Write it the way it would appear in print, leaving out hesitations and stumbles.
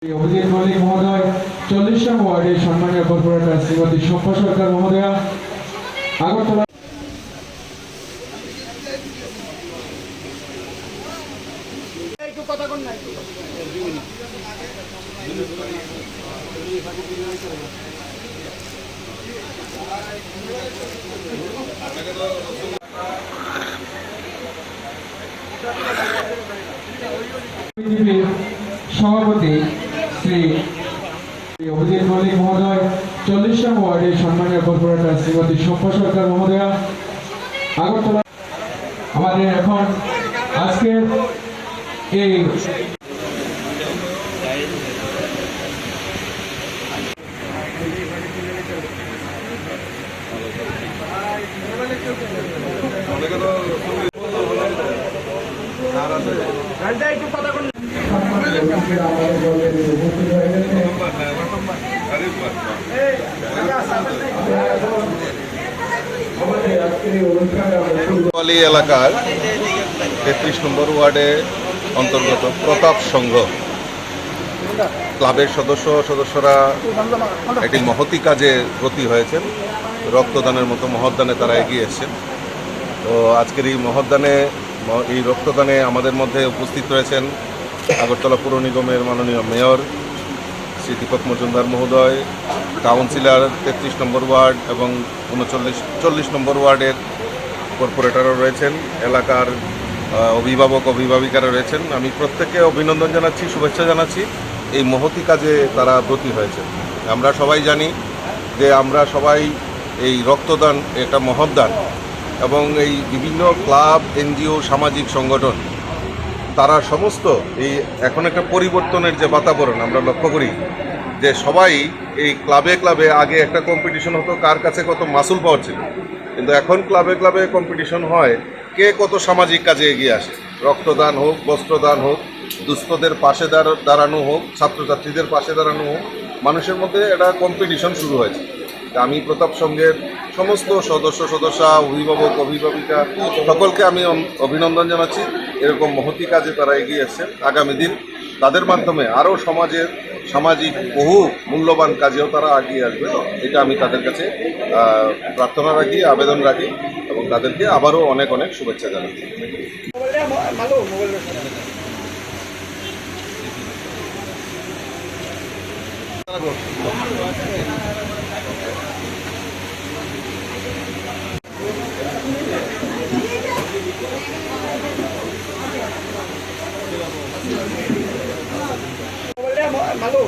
অভিজিৎ মল্লিক মহোদয় 40 নং ওয়ার্ডের সম্মানীয় কর্পোরেটর শ্রীমতী শম্পা সরকার মহোদয়া আগরতলা সভাপতি শ্রী অভিজিৎ মল্লিক মহোদয় 40 নং ওয়ার্ডের সম্মানীয় কর্পোরেটর শ্রীমতী শম্পা সরকার মহোদয়া আগরতলা আমাদের এখন আজকের এই এলাকার 33 নম্বর ওয়ার্ডে অন্তর্গত প্রতাপ সংঘ ক্লাবের সদস্যরা একটি মহতি কাজে ব্রতী হয়েছেন। রক্তদানের মতো মহৎদানে তারা এগিয়ে এসেছেন। তো আজকের এই রক্তদানে আমাদের মধ্যে উপস্থিত রয়েছেন আগরতলা পুর নিগমের মাননীয় মেয়র শ্রী দীপক মজুমদার মহোদয়, কাউন্সিলর 33 নম্বর ওয়ার্ড এবং 40 নম্বর ওয়ার্ডের কর্পোরেটরও রয়েছেন, এলাকার অভিভাবিকারা রয়েছেন। আমি প্রত্যেককে অভিনন্দন জানাচ্ছি, শুভেচ্ছা জানাচ্ছি। এই মহতি কাজে তারা ব্রতী হয়েছেন। আমরা সবাই জানি যে আমরা সবাই এই রক্তদান একটা মহৎ দান, এবং এই বিভিন্ন ক্লাব, এনজিও, সামাজিক সংগঠন তারা সমস্ত এই এখন একটা পরিবর্তনের যে বাতাবরণ আমরা লক্ষ্য করি, যে সবাই এই ক্লাবে আগে একটা কম্পিটিশন হতো কার কাছে কত মাসুল পাওয়ার ছিল, কিন্তু এখন ক্লাবে কম্পিটিশন হয় কে কত সামাজিক কাজে এগিয়ে আসে। রক্তদান হোক, বস্ত্রদান হোক, দুস্থদের পাশে দাঁড়ানো হোক, ছাত্রছাত্রীদের পাশে দাঁড়ানো হোক, মানুষের মধ্যে একটা কম্পিটিশন শুরু হয়েছে। আমি প্রতাপ সংঘের সমস্ত সদস্যা, অভিভাবিকা সকলকে আমি অভিনন্দন জানাচ্ছি। এরকম মহতি কাজে তারা এগিয়ে এসেছেন। আগামী দিন তাদের মাধ্যমে আরও সামাজিক বহু মূল্যবান কাজেও তারা এগিয়ে আসবে। এটা আমি তাদের কাছে প্রার্থনা রাখি, আবেদন রাখি, এবং তাদেরকে আবারও অনেক শুভেচ্ছা জানাই। Malo,